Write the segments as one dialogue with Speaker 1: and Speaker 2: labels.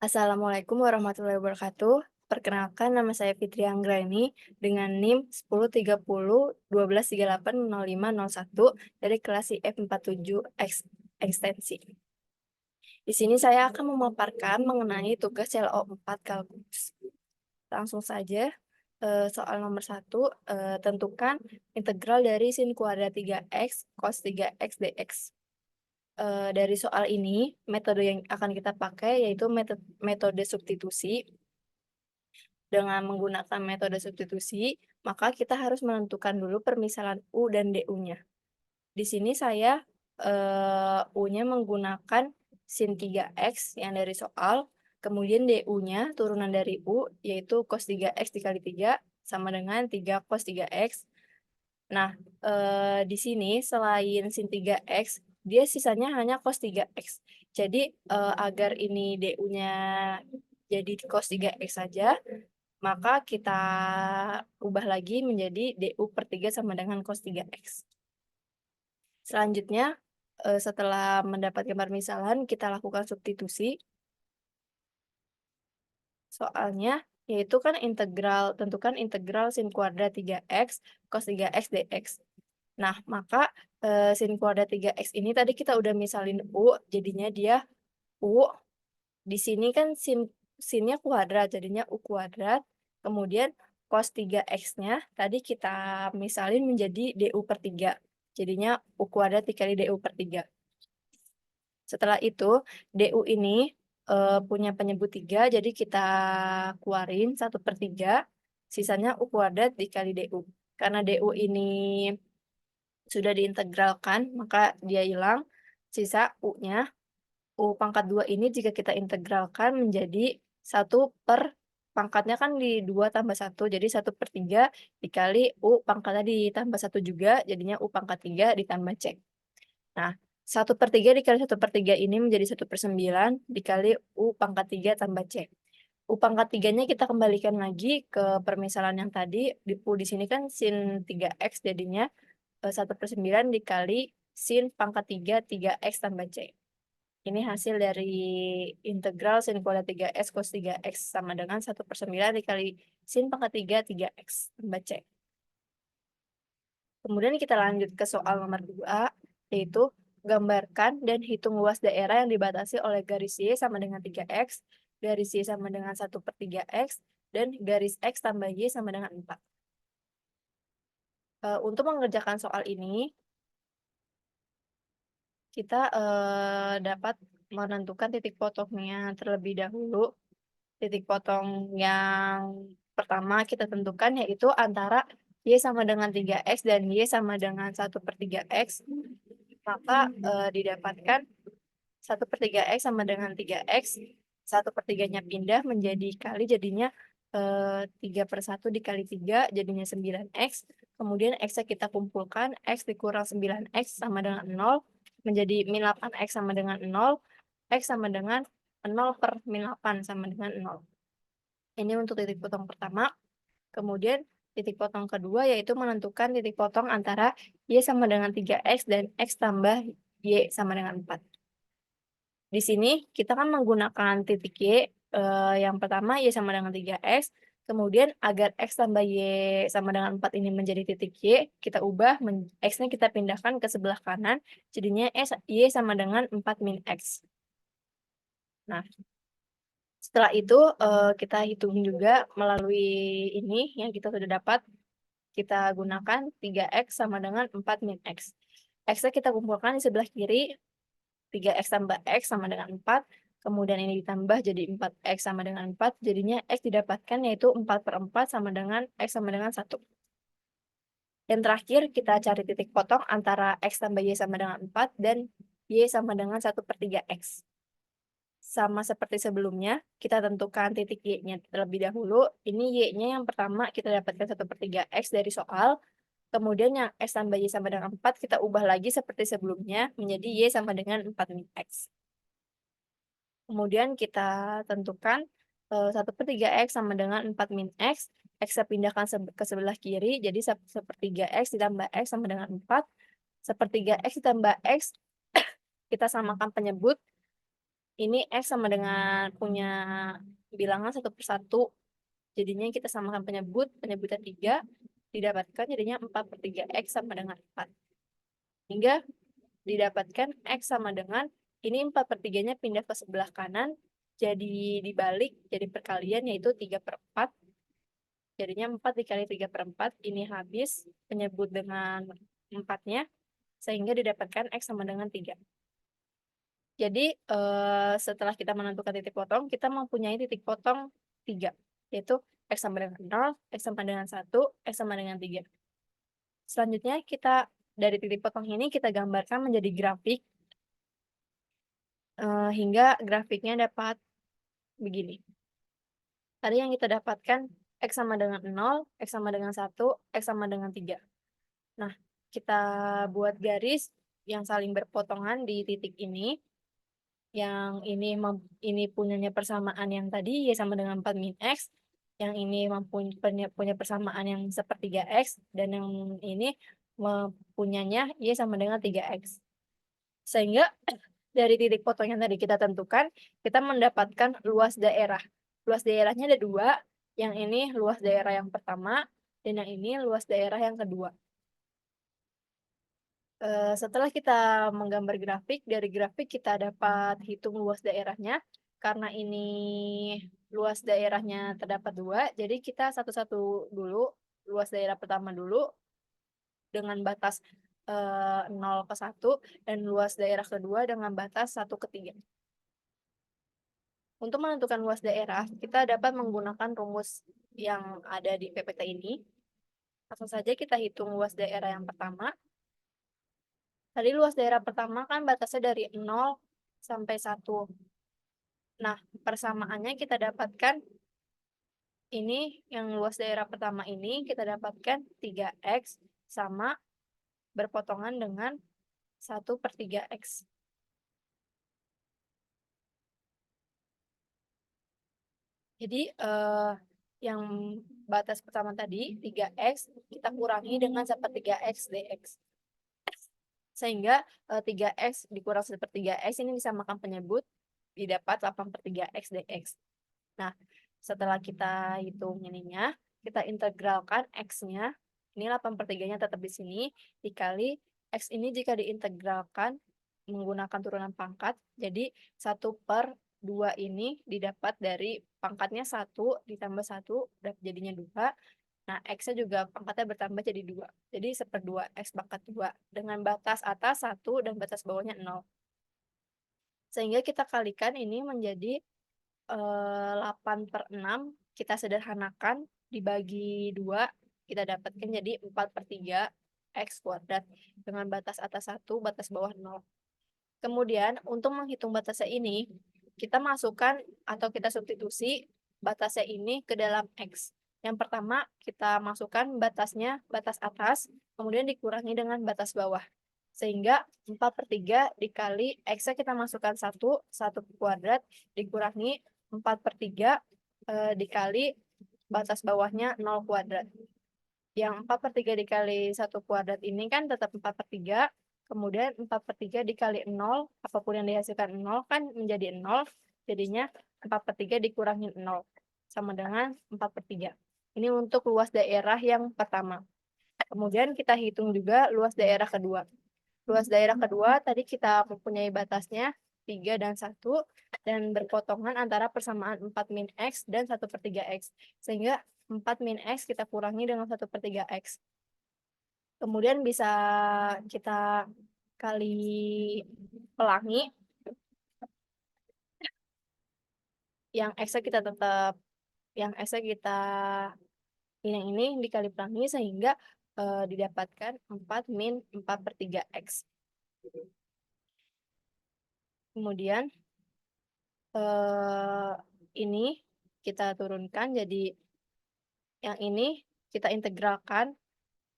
Speaker 1: Assalamualaikum warahmatullahi wabarakatuh. Perkenalkan nama saya Fitri Anggraini dengan NIM 1030 12380501 dari kelas IF47 ekstensi. Di sini saya akan memaparkan mengenai tugas CLO 4 kalkulus. Langsung saja, soal nomor 1, tentukan integral dari sin kuadrat 3x cos 3x dx. Dari soal ini, metode yang akan kita pakai yaitu metode substitusi. Dengan menggunakan metode substitusi, maka kita harus menentukan dulu permisalan U dan DU-nya. Di sini saya, U-nya menggunakan sin 3x yang dari soal, kemudian DU-nya turunan dari U, yaitu cos 3x dikali 3 sama dengan 3 cos 3x. Nah, di sini selain sin 3x, dia sisanya hanya cos 3x. Jadi, agar ini DU-nya jadi cos 3x saja, maka kita ubah lagi menjadi DU/3 sama dengan cos 3x. Selanjutnya, setelah mendapatkan permisalan, kita lakukan substitusi. Soalnya, yaitu kan tentukan integral sin kuadrat 3x cos 3x dx. Nah, maka, sin kuadrat 3x ini tadi kita udah misalin U, jadinya dia U. Di sini kan sinnya kuadrat, jadinya U kuadrat. Kemudian cos 3x-nya tadi kita misalin menjadi DU/3. Jadinya U kuadrat dikali DU/3. Setelah itu, DU ini punya penyebut 3, jadi kita keluarin 1/3, sisanya U kuadrat dikali DU. Karena DU ini sudah diintegralkan, maka dia hilang, sisa U-nya. U pangkat 2 ini jika kita integralkan menjadi 1 per pangkatnya kan di 2 tambah 1, jadi 1/3 dikali U pangkat tadi tambah 1 juga, jadinya U pangkat 3 ditambah C. Nah, 1/3 dikali 1/3 ini menjadi 1/9 dikali U pangkat 3 tambah C. U pangkat 3-nya kita kembalikan lagi ke permisalan yang tadi, U di sini kan sin 3x jadinya 1/9 dikali sin pangkat 3, 3x tambah C. Ini hasil dari integral sin kuadrat 3x cos 3x sama dengan 1/9 dikali sin pangkat 3, 3x tambah C. Kemudian kita lanjut ke soal nomor 2, yaitu gambarkan dan hitung luas daerah yang dibatasi oleh garis Y sama dengan 3x, garis Y sama dengan 1/3x, dan garis X tambah Y sama dengan 4. Untuk mengerjakan soal ini, kita dapat menentukan titik potongnya terlebih dahulu. Titik potong yang pertama kita tentukan yaitu antara Y sama dengan 3x dan Y sama dengan 1/3x. Maka didapatkan 1/3x sama dengan 3x, 1/3-nya pindah menjadi kali, jadinya 3/1 dikali 3 jadinya 9x. Kemudian x-nya kita kumpulkan, x dikurang 9x sama dengan 0, menjadi min 8x sama dengan 0, x sama dengan 0 per min 8 sama dengan 0. Ini untuk titik potong pertama. Kemudian titik potong kedua yaitu menentukan titik potong antara Y sama dengan 3x dan X tambah Y sama dengan 4. Di sini kita kan menggunakan titik Y, yang pertama Y sama dengan 3x, kemudian agar X tambah Y sama dengan 4 ini menjadi titik Y, kita ubah X-nya kita pindahkan ke sebelah kanan, jadinya Y sama dengan 4 min X. Nah, setelah itu, kita hitung juga melalui ini yang kita sudah dapat, kita gunakan 3x sama dengan 4 min X. X-nya kita kumpulkan di sebelah kiri, 3x tambah X sama dengan 4, kemudian ini ditambah jadi 4x sama dengan 4, jadinya X didapatkan yaitu 4/4 sama dengan X sama dengan 1. Dan terakhir kita cari titik potong antara X tambah Y sama dengan 4 dan Y sama dengan 1/3x. Sama seperti sebelumnya, kita tentukan titik Y-nya terlebih dahulu. Ini Y-nya yang pertama kita dapatkan 1/3x dari soal. Kemudian yang X tambah Y sama dengan 4 kita ubah lagi seperti sebelumnya menjadi Y sama dengan 4 min X. Kemudian kita tentukan 1/3x sama dengan 4 min X. X-nya pindahkan ke sebelah kiri, jadi 1/3x ditambah X sama dengan 4. 1/3x ditambah X, kita samakan penyebut. ini X sama dengan punya bilangan 1/1. Jadinya kita samakan penyebutan 3 didapatkan jadinya 4/3 X sama dengan 4. Hingga didapatkan X sama dengan, ini 4/3-nya pindah ke sebelah kanan, jadi dibalik, jadi perkalian yaitu 3/4. Jadinya 4 dikali 3/4, ini habis penyebut dengan 4-nya, sehingga didapatkan X sama dengan 3. Jadi, setelah kita menentukan titik potong, kita mempunyai titik potong 3, yaitu X sama dengan 0, X sama dengan 1, X sama dengan 3. Selanjutnya kita dari titik potong ini kita gambarkan menjadi grafik, hingga grafiknya dapat begini. Tadi yang kita dapatkan X sama dengan 0, X sama dengan 1, X sama dengan 3. Nah, kita buat garis yang saling berpotongan di titik ini. Yang ini punyanya persamaan yang tadi Y sama dengan 4 min X, yang ini punya persamaan yang sepertiga X, dan yang ini mempunyanya Y sama dengan 3X. Sehingga dari titik potong yang tadi kita tentukan, kita mendapatkan luas daerah. Luas daerahnya ada 2, yang ini luas daerah yang pertama, dan yang ini luas daerah yang kedua. Setelah kita menggambar grafik, dari grafik kita dapat hitung luas daerahnya. Karena ini luas daerahnya terdapat 2, jadi kita satu-satu dulu, luas daerah pertama dulu, dengan batas 0 ke 1, dan luas daerah kedua dengan batas 1 ke 3. Untuk menentukan luas daerah, kita dapat menggunakan rumus yang ada di PPT ini. Langsung saja kita hitung luas daerah yang pertama. Tadi luas daerah pertama kan batasnya dari 0 sampai 1. Nah, persamaannya kita dapatkan, ini yang luas daerah pertama ini kita dapatkan 3X sama berpotongan dengan 1/3X. Jadi, yang batas pertama tadi, 3X, kita kurangi dengan 1/3X dx. Sehingga 3X dikurang 1/3X ini disamakan penyebut, didapat 8/3X dx. Nah, setelah kita hitung ininya, kita integralkan X-nya, ini 8/3-nya tetap di sini, dikali X ini jika diintegralkan menggunakan turunan pangkat, jadi 1/2 ini didapat dari pangkatnya 1 ditambah 1, jadinya 2. Nah, X-nya juga pangkatnya bertambah jadi 2. Jadi 1/2 X pangkat 2 dengan batas atas 1 dan batas bawahnya 0. Sehingga kita kalikan ini menjadi 8/6, kita sederhanakan, dibagi 2, kita dapatkan jadi 4/3 X kuadrat dengan batas atas 1, batas bawah 0. Kemudian, untuk menghitung batasnya ini, kita masukkan atau kita substitusi batasnya ini ke dalam X. Yang pertama, kita masukkan batasnya, batas atas, kemudian dikurangi dengan batas bawah. Sehingga 4/3 dikali X-nya kita masukkan 1 kuadrat, dikurangi 4/3 dikali batas bawahnya 0 kuadrat. Yang 4/3 dikali 1 kuadrat ini kan tetap 4/3, kemudian 4/3 dikali 0, apapun yang dihasilkan 0 kan menjadi 0, jadinya 4/3 dikurangi 0, sama dengan 4/3. Ini untuk luas daerah yang pertama. Kemudian kita hitung juga luas daerah kedua. Luas daerah kedua tadi kita mempunyai batasnya 3 dan 1, dan berpotongan antara persamaan 4 min X dan 1/3X. Sehingga 4 min X kita kurangi dengan 1/3X. Kemudian bisa kita kali pelangi, yang X-nya kita tetap, yang X-nya kita yang ini dikali pelangi sehingga didapatkan 4 min 4/3X. Kemudian ini kita turunkan jadi yang ini kita integralkan.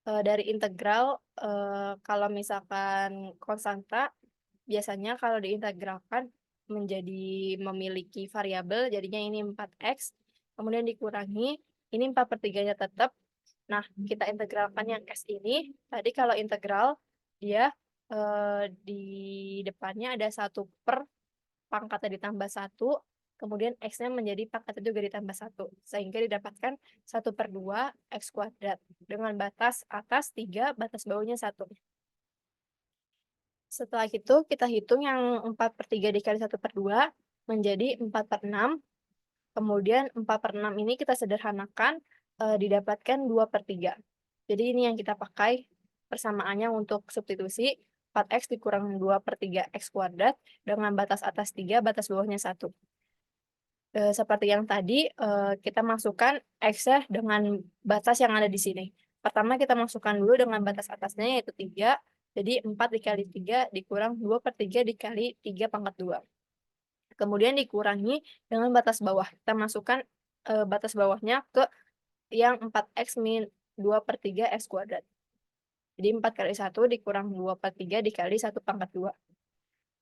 Speaker 1: Dari integral, kalau misalkan konstanta, biasanya kalau diintegralkan menjadi memiliki variabel, jadinya ini 4X, kemudian dikurangi, ini 4/3-nya tetap. Nah, kita integralkan yang X ini, tadi kalau integral, dia di depannya ada 1/, pangkatnya ditambah 1, kemudian X-nya menjadi pangkatnya juga ditambah 1, sehingga didapatkan 1/2 X kuadrat, dengan batas atas 3, batas bawahnya 1. Setelah itu, kita hitung yang 4/3 dikali 1/2, menjadi 4/6, kemudian 4/6 ini kita sederhanakan, didapatkan 2/3. Jadi ini yang kita pakai persamaannya untuk substitusi, 4X dikurang 2/3 X kuadrat, dengan batas atas 3, batas bawahnya 1. Seperti yang tadi, kita masukkan X-nya dengan batas yang ada di sini. Pertama kita masukkan dulu dengan batas atasnya yaitu 3, jadi 4 dikali 3 dikurang 2/3 dikali 3 pangkat 2. Kemudian dikurangi dengan batas bawah, kita masukkan, batas bawahnya ke yang 4X min 2/3 X kuadrat. Jadi 4 kali 1 dikurang 2/3 dikali 1 pangkat 2.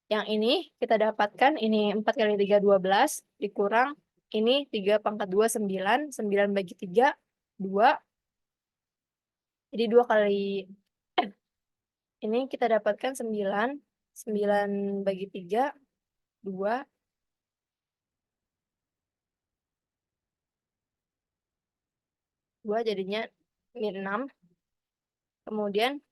Speaker 1: Yang ini kita dapatkan ini 4 kali 3 12, dikurang ini 3 pangkat 2 9, 9 bagi 3, 2. Jadi 2 kali ini kita dapatkan 9, 9 bagi 3, 2. 2 jadinya min 6. Kemudian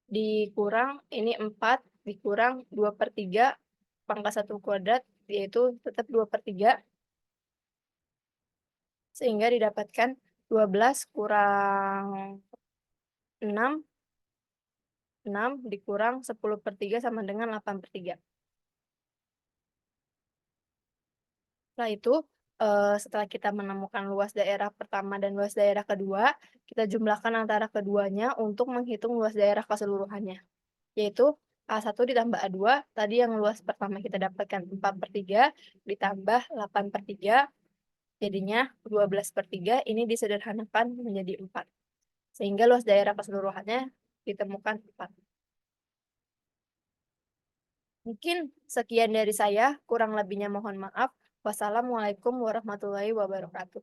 Speaker 1: dikurang ini 4, dikurang 2/3 pangkat 1 kuadrat, yaitu tetap 2/3. Sehingga didapatkan 12 kurang 6, 6 dikurang 10/3 sama dengan 8/3. Setelah itu, setelah kita menemukan luas daerah pertama dan luas daerah kedua, kita jumlahkan antara keduanya untuk menghitung luas daerah keseluruhannya. Yaitu A1 ditambah A2, tadi yang luas pertama kita dapatkan 4/3, ditambah 8/3, jadinya 12/3, ini disederhanakan menjadi 4. Sehingga luas daerah keseluruhannya ditemukan 4. Mungkin sekian dari saya, kurang lebihnya mohon maaf. Wassalamualaikum warahmatullahi wabarakatuh.